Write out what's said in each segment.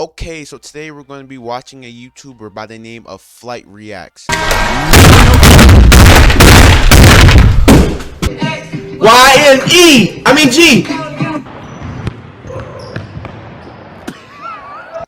Okay, so today we're going to be watching a YouTuber by the name of FlightReacts. G.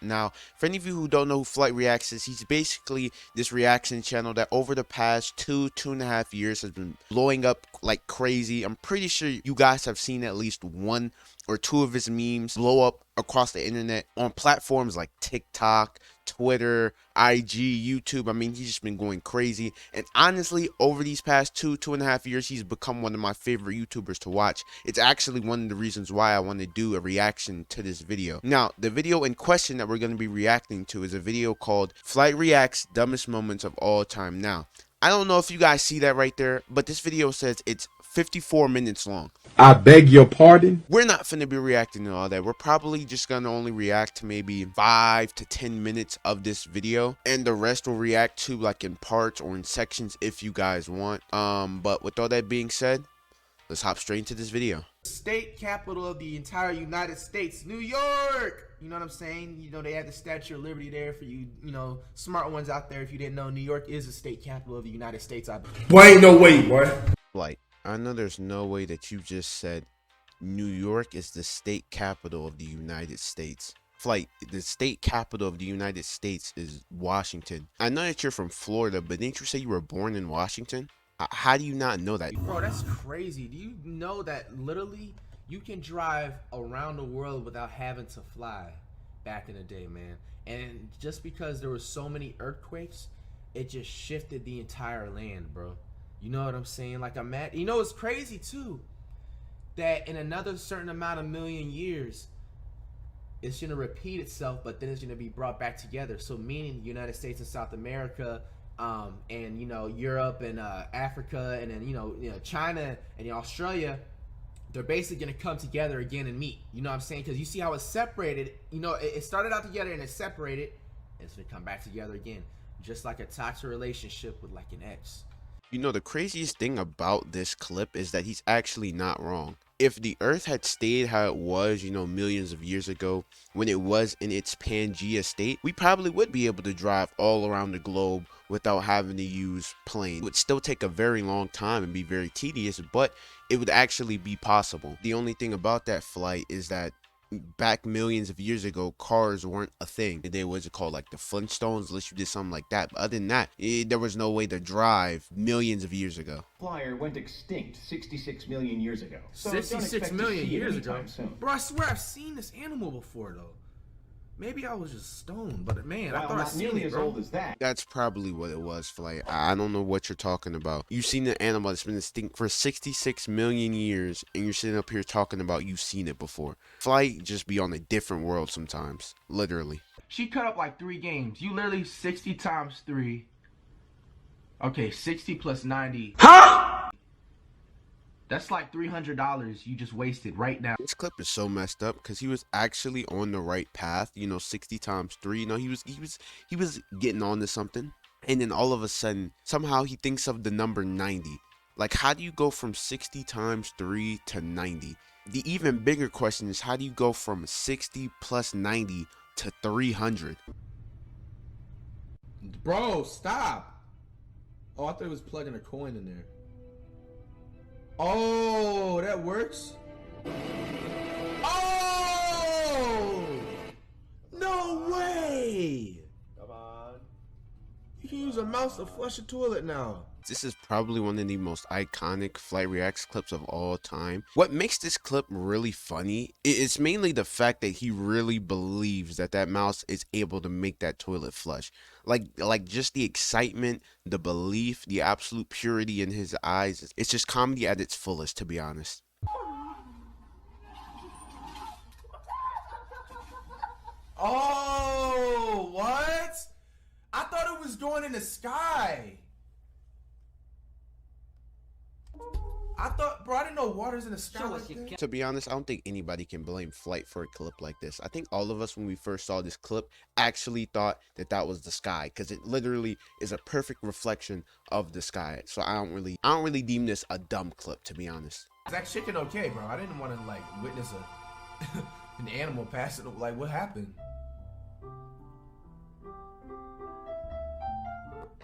Now, for any of you who don't know who FlightReacts is, he's basically this reaction channel that over the past 2.5 years has been blowing up like crazy. I'm pretty sure you guys have seen at least one or two of his memes blow up across the internet on platforms like TikTok, Twitter, IG, YouTube. I mean, he's just been going crazy. And honestly, over these past 2.5 years, he's become one of my favorite YouTubers to watch. It's actually one of the reasons why I want to do a reaction to this video. Now, the video in question that we're going to be reacting to is a video called FlightReacts Dumbest Moments of All Time. Now, I don't know if you guys see that right there, but this video says it's 54 minutes long. I beg your pardon? We're not finna be reacting to all that. We're probably just gonna only react to maybe 5 to 10 minutes of this video, and the rest will react to like in parts or in sections if you guys want. But with all that being said, let's hop straight into this video. State capital of the entire United States, New York. You know what I'm saying? You know, they had the Statue of Liberty there for you, you know, smart ones out there. If you didn't know, New York is the state capital of the United States. Boy, ain't no way, boy. Like, I know there's no way that you just said New York is the state capital of the United States. Flight, the state capital of the United States is Washington. I know that you're from Florida, but didn't you say you were born in Washington? How do you not know that? Bro, that's crazy. Do you know that literally you can drive around the world without having to fly back in the day, man? And just because there were so many earthquakes, it just shifted the entire land, bro. You know what I'm saying? Like, I'm mad. You know, it's crazy too that in another certain amount of million years, it's going to repeat itself, but then it's going to be brought back together. So meaning the United States and South America, and, you know, Europe and Africa, and then, you know, China and Australia, they're basically going to come together again and meet. You know what I'm saying? Because you see how it's separated. You know, it started out together and it's separated. It's going to come back together again. Just like a toxic relationship with like an ex. You know, the craziest thing about this clip is that he's actually not wrong. If the Earth had stayed how it was, you know, millions of years ago, when it was in its Pangea state, we probably would be able to drive all around the globe without having to use planes. It would still take a very long time and be very tedious, but it would actually be possible. The only thing about that flight is that back millions of years ago, cars weren't a thing. They was it called like the Flintstones, unless you did something like that. But other than that, there was no way to drive millions of years ago. Flyer went extinct 66 million years ago. So 66 million years ago? Soon. Bro, I swear I've seen this animal before though. Maybe I was just stoned, but man, I thought I seen nearly it, as bro. old as that. That's probably what it was, Flight. I don't know what you're talking about. You've seen an animal that's been extinct for 66 million years, and you're sitting up here talking about you've seen it before. Flight just be on a different world sometimes, literally. She cut up like 3 games. You literally 60 times 3. Okay, 60 plus 90. Huh? That's like $300 you just wasted right now. This clip is so messed up because he was actually on the right path. You know, 60 times 3. You know, he was getting on to something, and then all of a sudden, somehow he thinks of the number 90. Like, how do you go from 60 times 3 to 90? The even bigger question is, how do you go from 60 plus 90 to 300? Bro, stop. Oh, I thought it was plugging a coin in there. Oh, that works? Oh! No way! Come on. You can use a mouse to flush a toilet now. This is probably one of the most iconic FlightReacts clips of all time. What makes this clip really funny is mainly the fact that he really believes that that mouse is able to make that toilet flush. Like just the excitement, the belief, the absolute purity in his eyes. It's just comedy at its fullest, to be honest. Oh, what? I thought it was going in the sky. I thought, bro, I didn't know water's in the sky like that. To be honest, I don't think anybody can blame Flight for a clip like this. I think all of us, when we first saw this clip, actually thought that that was the sky, because it literally is a perfect reflection of the sky. So I don't really deem this a dumb clip, to be honest. Is that chicken okay, bro? I didn't want to like witness an animal passing. Like, what happened?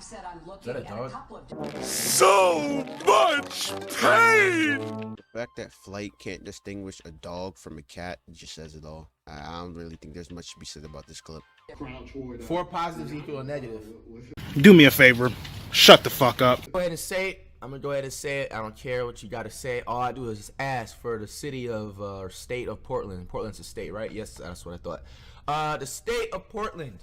said I'm Is looking that a at a dog? couple of So much pain! The fact that Flight can't distinguish a dog from a cat just says it all. I don't really think there's much to be said about this clip. 4 positives equal a negative. Do me a favor. Shut the fuck up. Go ahead and say it. I'm gonna go ahead and say it. I don't care what you gotta say. All I do is just ask for the city of or state of Portland. Portland's a state, right? Yes, that's what I thought. The state of Portland.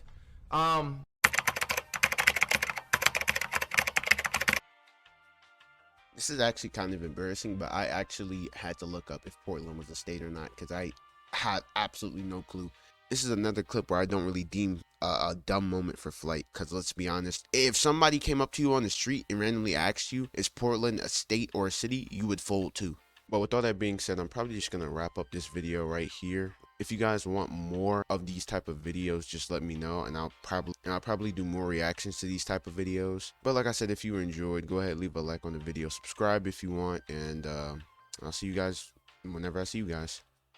This is actually kind of embarrassing, but I actually had to look up if Portland was a state or not because I had absolutely no clue. This is another clip where I don't really deem a dumb moment for Flight, because let's be honest, if somebody came up to you on the street and randomly asked you, is Portland a state or a city, you would fold too. But with all that being said, I'm probably just going to wrap up this video right here. If you guys want more of these type of videos, just let me know, and I'll probably do more reactions to these type of videos. But like I said, if you enjoyed, go ahead, leave a like on the video, subscribe if you want, and I'll see you guys whenever I see you guys.